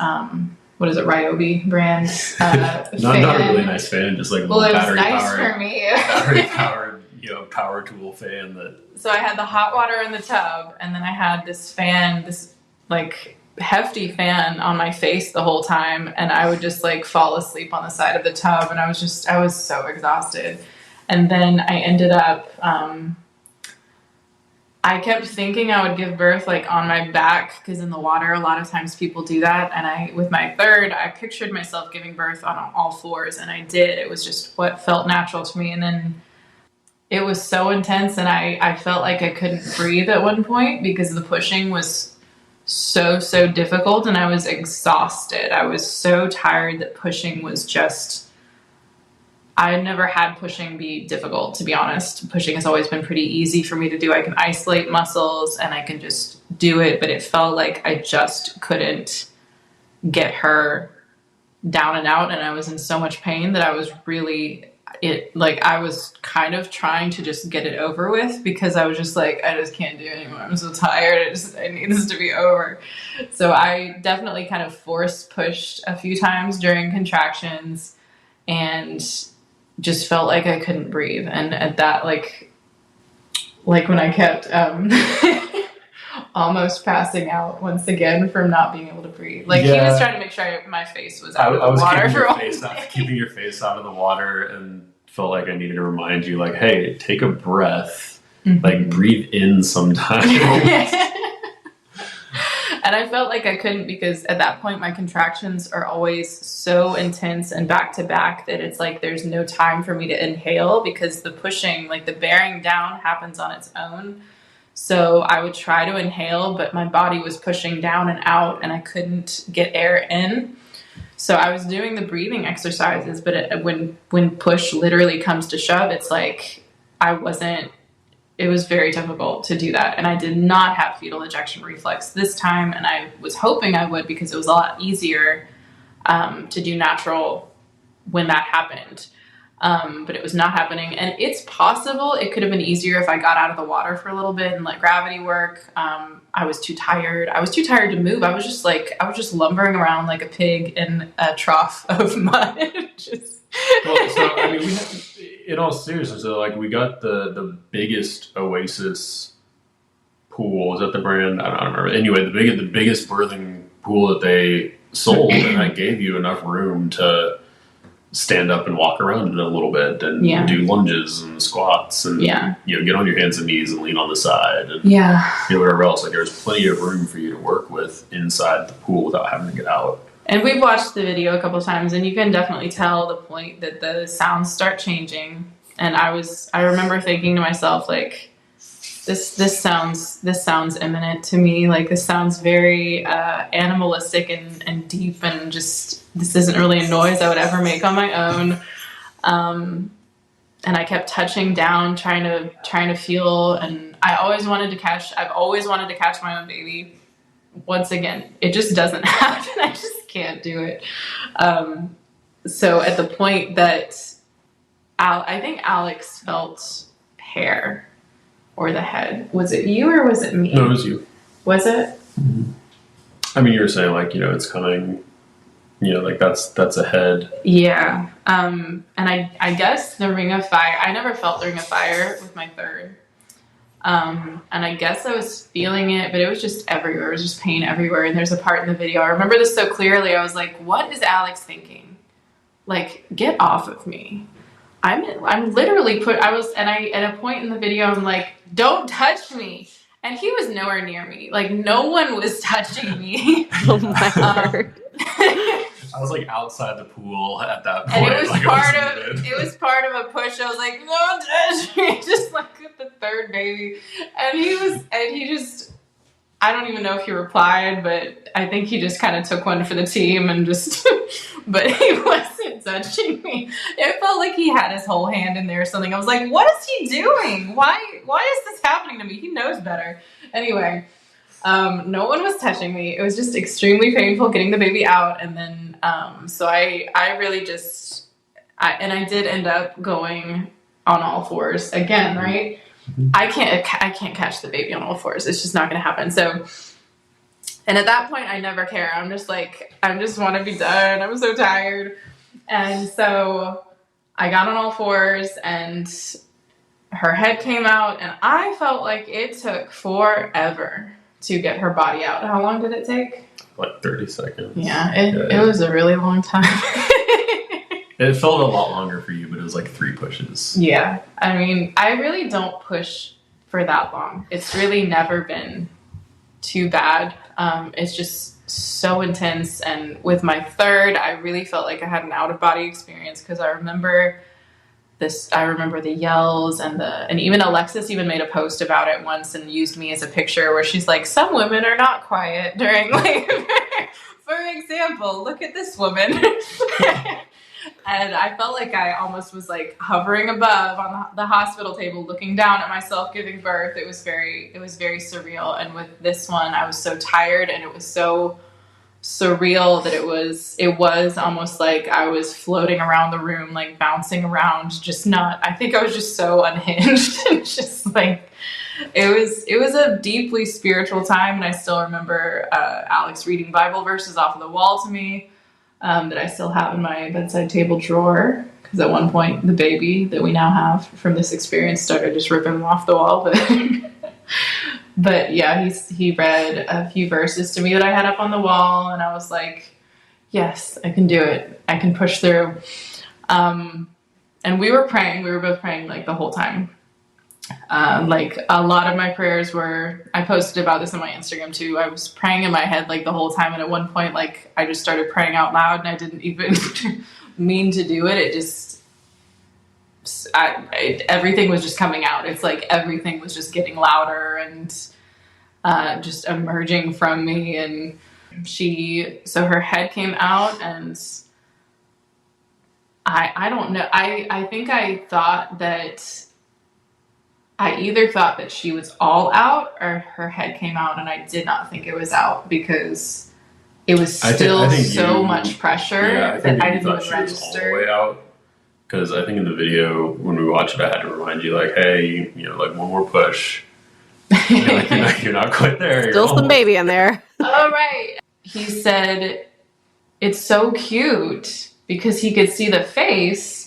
what is it, Ryobi brand not a really nice fan, just like a little battery-powered, power tool fan. So I had the hot water in the tub, and then I had this fan, this like hefty fan on my face the whole time, and I would just like fall asleep on the side of the tub, and I was so exhausted. And then I ended up, I kept thinking I would give birth like on my back, because in the water a lot of times people do that, and with my third, I pictured myself giving birth on all fours, and I did. It was just what felt natural to me. And then it was so intense, and I felt like I couldn't breathe at one point because the pushing was so difficult, and I was exhausted. I was so tired that pushing was just, I never had pushing be difficult, to be honest. Pushing has always been pretty easy for me to do. I can isolate muscles and I can just do it, but it felt like I just couldn't get her down and out, and I was in so much pain that I was I was kind of trying to just get it over with, because I was just like, I just can't do it anymore. I'm so tired. I need this to be over. So I definitely kind of force pushed a few times during contractions, and just felt like I couldn't breathe. And at that, like when I kept almost passing out once again from not being able to breathe. Like he was trying to make sure my face was out of the water for keeping your face out of the water, and felt like I needed to remind you, like, hey, take a breath, like breathe in sometimes. And I felt like I couldn't, because at that point my contractions are always so intense and back to back that it's like there's no time for me to inhale, because the pushing, like the bearing down, happens on its own. So I would try to inhale, but my body was pushing down and out, and I couldn't get air in. So I was doing the breathing exercises, but when push literally comes to shove, it's like it was very difficult to do that. And I did not have fetal ejection reflex this time, and I was hoping I would, because it was a lot easier to do natural when that happened. But it was not happening. And it's possible it could have been easier if I got out of the water for a little bit and let gravity work. I was too tired. I was too tired to move. I was just lumbering around like a pig in a trough of mud. Well, so I mean, in all seriousness, so like we got the biggest Oasis pool. Is that the brand? I don't remember. Anyway, the biggest birthing pool that they sold, and I gave you enough room to stand up and walk around it a little bit, and do lunges and squats, and get on your hands and knees and lean on the side, and whatever else. Like there's plenty of room for you to work with inside the pool without having to get out. And we've watched the video a couple times, and you can definitely tell the point that the sounds start changing. And I remember thinking to myself, like, this sounds imminent to me. Like, this sounds very animalistic and deep, and just, this isn't really a noise I would ever make on my own. And I kept touching down, trying to feel, and I've always wanted to catch my own baby. Once again, it just doesn't happen. I just can't do it. So at the point that I think Alex felt hair or the head. Was it you or was it me? No, it was you. Was it? Mm-hmm. I mean, you were saying like, it's coming, like that's a head. Yeah. And I guess the ring of fire, I never felt the ring of fire with my third. And I guess I was feeling it, but it was just everywhere. It was just pain everywhere. And there's a part in the video, I remember this so clearly. I was like, what is Alex thinking? Like, get off of me. I'm literally at a point in the video, I'm like, don't touch me. And he was nowhere near me. Like, no one was touching me. Oh my word. I was like outside the pool at that point. And it was like, it was part of a push. I was like, don't touch me. Just like with the third baby. And he just, I don't even know if he replied, but I think he just kind of took one for the team and just, but he wasn't touching me. It felt like he had his whole hand in there or something. I was like, what is he doing? Why is this happening to me? He knows better. Anyway, no one was touching me. It was just extremely painful getting the baby out. And then, so I really just, I did end up going on all fours again, right? I can't catch the baby on all fours. It's just not going to happen. So, and at that point, I never care. I'm just like, I just want to be done. I'm so tired. And so I got on all fours and her head came out and I felt like it took forever to get her body out. How long did it take? Like 30 seconds. Yeah, it was a really long time. It felt a lot longer for you, but it was like 3 pushes. Yeah. I mean, I really don't push for that long. It's really never been too bad. It's just so intense. And with my third, I really felt like I had an out-of-body experience because I remember the yells and even Alexis even made a post about it once and used me as a picture where she's like, some women are not quiet during labor. For example, look at this woman. And I felt like I almost was like hovering above on the hospital table, looking down at myself giving birth. It was very surreal. And with this one, I was so tired and it was so surreal that it was almost like I was floating around the room, like bouncing around, I think I was just so unhinged. And just like, it was a deeply spiritual time. And I still remember Alex reading Bible verses off of the wall to me. That I still have in my bedside table drawer, because at one point the baby that we now have from this experience started just ripping them off the wall. But yeah, he read a few verses to me that I had up on the wall, and I was like, yes, I can do it. I can push through. And we were both praying like the whole time. Like a lot of my prayers were, I posted about this on my Instagram too. I was praying in my head like the whole time. And at one point, like I just started praying out loud and I didn't even mean to do it. It just, everything was just coming out. It's like everything was just getting louder and just emerging from me. And so her head came out and I don't know. I think I either thought that she was all out or her head came out, and I did not think it was out because it was still so much pressure that I didn't even register. She was all the way out. Because I think in the video, when we watched it, I had to remind you, like, hey, like one more push. You're not quite there. Still some baby in there. All right. He said, it's so cute because he could see the face.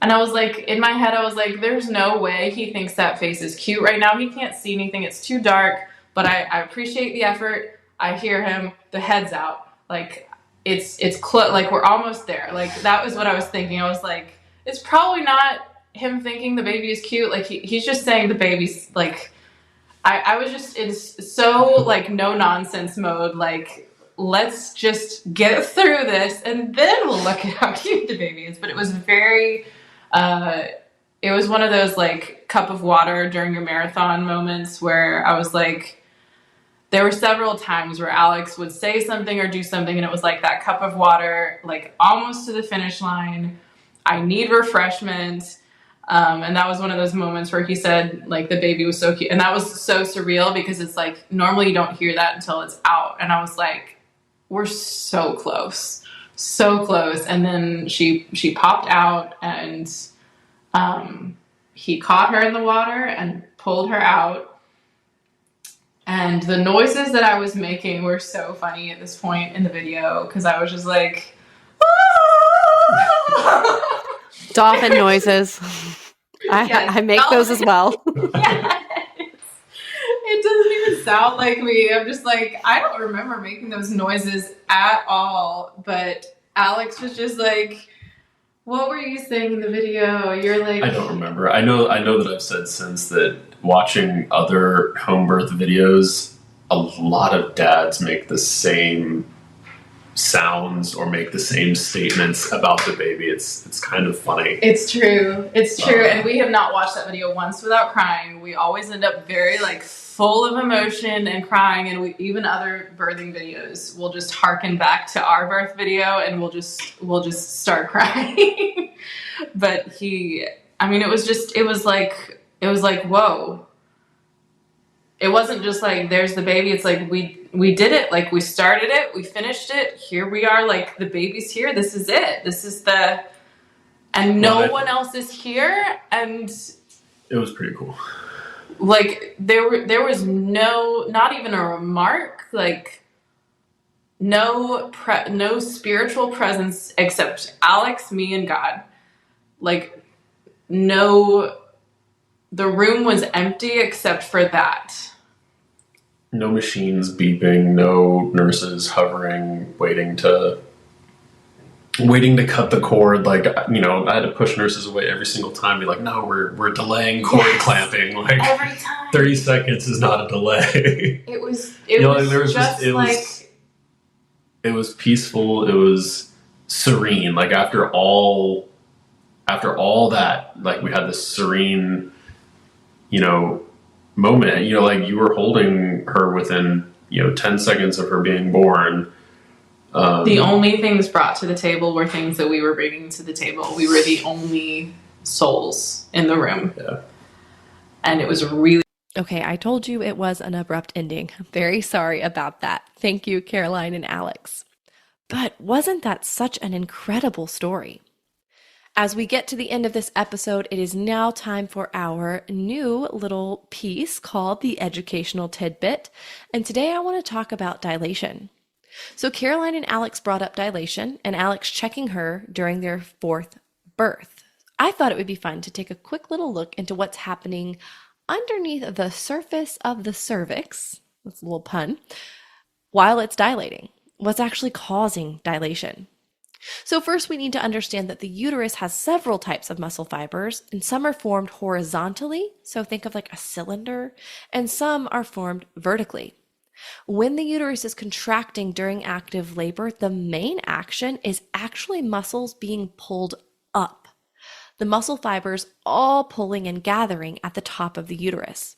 And I was like, in my head, I was like, there's no way he thinks that face is cute right now. He can't see anything. It's too dark. But I appreciate the effort. I hear him. The head's out. Like, it's close. Like, we're almost there. Like, that was what I was thinking. I was like, it's probably not him thinking the baby is cute. Like, he's just saying the baby's, like, I was just in so, like, no nonsense mode. Like, let's just get through this, and then we'll look at how cute the baby is. But it was very... it was one of those like cup of water during your marathon moments where I was like, there were several times where Alex would say something or do something and it was like that cup of water, like almost to the finish line. I need refreshment. And that was one of those moments where he said like the baby was so cute. And that was so surreal because it's like, normally you don't hear that until it's out. And I was like, we're so close. So close. And then she popped out and he caught her in the water and pulled her out. And the noises that I was making were so funny at this point in the video because I was just like, dolphin noises. I make those as well. Yes. It doesn't even sound like me. I'm just like, I don't remember making those noises at all. But Alex was just like, What were you saying in the video? You're like, I don't remember. I know that I've said since that watching other home birth videos, a lot of dads make the same sounds or make the same statements about the baby. It's kind of funny. it's true. It's true. And we have not watched that video once without crying. We always end up very like full of emotion and crying. And we even other birthing videos, we'll just harken back to our birth video and we'll just start crying. But I mean, it was like, whoa. It wasn't just like, there's the baby. It's like, we did it. Like, we started it. We finished it. Here we are. Like, the baby's here. This is it. And no one else is here. And it was pretty cool. Like, there was not even a remark. Like, no spiritual presence except Alex, me, and God. Like, no, the room was empty except for that. No machines beeping, no nurses hovering, waiting to cut the cord. Like, you know, I had to push nurses away every single time. Be like, no, we're delaying cord clamping. Like, every time. 30 seconds is not a delay. It was peaceful. It was serene. Like, after all that, like, we had this serene, you know, moment. You know, like, you were holding her within, 10 seconds of her being born. The only things brought to the table were things that we were bringing to the table. We were the only souls in the room. Yeah. And it was really... Okay, I told you it was an abrupt ending. Very sorry about that. Thank you, Caroline and Alex. But wasn't that such an incredible story? As we get to the end of this episode, it is now time for our new little piece called the Educational Tidbit. And today I want to talk about dilation. So Caroline and Alex brought up dilation, and Alex checking her during their 4th birth. I thought it would be fun to take a quick little look into what's happening underneath the surface of the cervix, that's a little pun, while it's dilating. What's actually causing dilation? So first we need to understand that the uterus has several types of muscle fibers, and some are formed horizontally, so think of like a cylinder, and some are formed vertically. When the uterus is contracting during active labor, the main action is actually muscles being pulled up. The muscle fibers all pulling and gathering at the top of the uterus.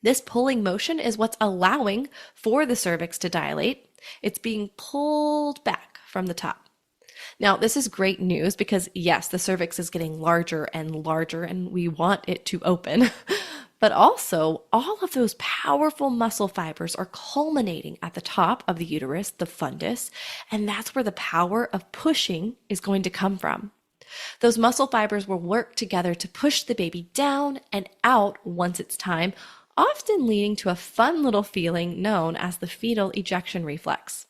This pulling motion is what's allowing for the cervix to dilate. It's being pulled back from the top. Now, this is great news because, yes, the cervix is getting larger and larger and we want it to open. But also, all of those powerful muscle fibers are culminating at the top of the uterus, the fundus, and that's where the power of pushing is going to come from. Those muscle fibers will work together to push the baby down and out once it's time, often leading to a fun little feeling known as the fetal ejection reflex.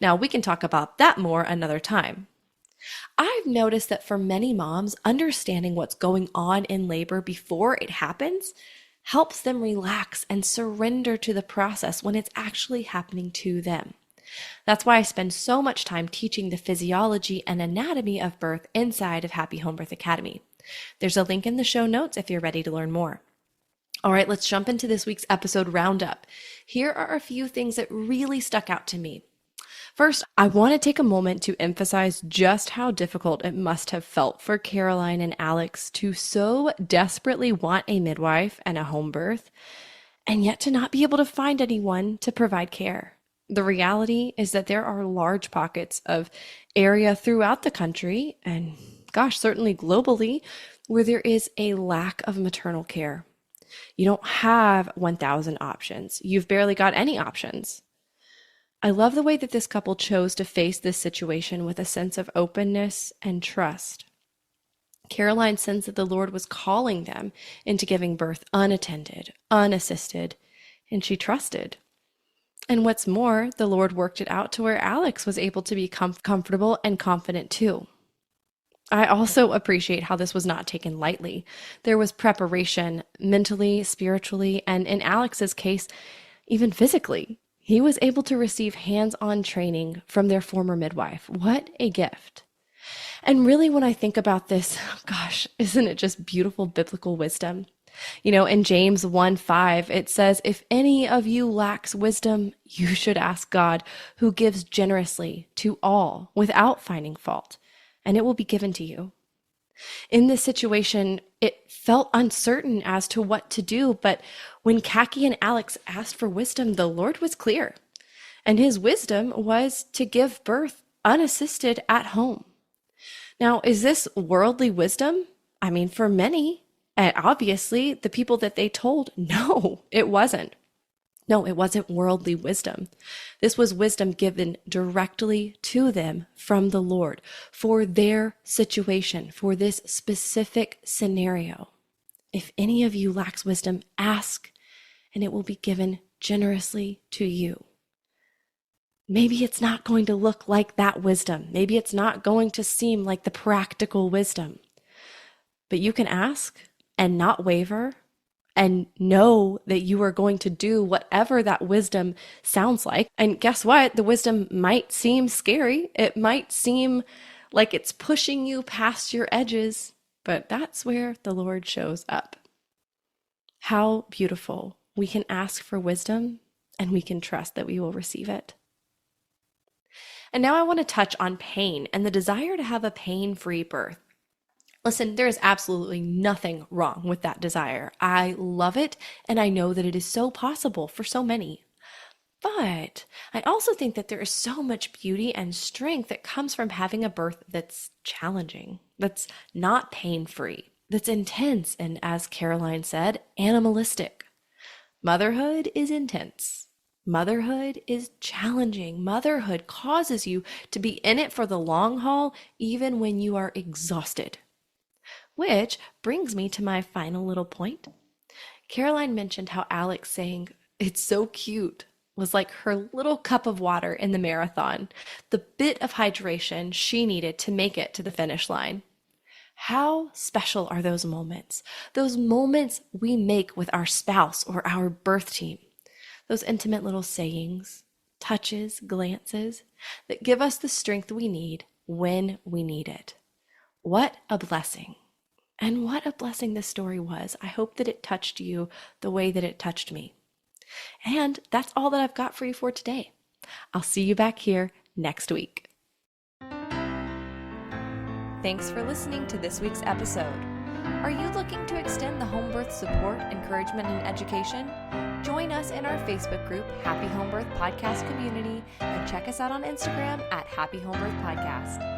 Now, we can talk about that more another time. I've noticed that for many moms, understanding what's going on in labor before it happens helps them relax and surrender to the process when it's actually happening to them. That's why I spend so much time teaching the physiology and anatomy of birth inside of Happy Homebirth Academy. There's a link in the show notes if you're ready to learn more. All right, let's jump into this week's episode Roundup. Here are a few things that really stuck out to me. First, I want to take a moment to emphasize just how difficult it must have felt for Caroline and Alex to so desperately want a midwife and a home birth, and yet to not be able to find anyone to provide care. The reality is that there are large pockets of area throughout the country, and gosh, certainly globally, where there is a lack of maternal care. You don't have 1,000 options. You've barely got any options. I love the way that this couple chose to face this situation with a sense of openness and trust. Caroline sensed that the Lord was calling them into giving birth unattended, unassisted, and she trusted. And what's more, the Lord worked it out to where Alex was able to be comfortable and confident too. I also appreciate how this was not taken lightly. There was preparation mentally, spiritually, and in Alex's case, even physically. He was able to receive hands-on training from their former midwife. What a gift. And really, when I think about this, gosh, isn't it just beautiful biblical wisdom? You know, in James 1:5, it says, if any of you lacks wisdom, you should ask God, who gives generously to all without finding fault, and it will be given to you. In this situation, it felt uncertain as to what to do, but when Kaki and Alex asked for wisdom, the Lord was clear. And his wisdom was to give birth unassisted at home. Now, is this worldly wisdom? I mean, for many, and obviously the people that they told, no, it wasn't. No, it wasn't worldly wisdom. This was wisdom given directly to them from the Lord for their situation, for this specific scenario. If any of you lacks wisdom, ask, and it will be given generously to you. Maybe it's not going to look like that wisdom. Maybe it's not going to seem like the practical wisdom. But you can ask and not waver and know that you are going to do whatever that wisdom sounds like. And guess what? The wisdom might seem scary. It might seem like it's pushing you past your edges, but that's where the Lord shows up. How beautiful. We can ask for wisdom and we can trust that we will receive it. And now I want to touch on pain and the desire to have a pain-free birth. Listen, there is absolutely nothing wrong with that desire. I love it, and I know that it is so possible for so many. But I also think that there is so much beauty and strength that comes from having a birth that's challenging, that's not pain-free, that's intense, and as Caroline said, animalistic. Motherhood is intense. Motherhood is challenging. Motherhood causes you to be in it for the long haul, even when you are exhausted. Which brings me to my final little point. Caroline mentioned how Alex saying, "It's so cute," was like her little cup of water in the marathon, the bit of hydration she needed to make it to the finish line. How special are those moments we make with our spouse or our birth team? Those intimate little sayings, touches, glances that give us the strength we need when we need it. What a blessing. And what a blessing this story was. I hope that it touched you the way that it touched me. And that's all that I've got for you for today. I'll see you back here next week. Thanks for listening to this week's episode. Are you looking to extend the home birth support, encouragement, and education? Join us in our Facebook group, Happy Homebirth Podcast Community, and check us out on Instagram at Happy Homebirth Podcast.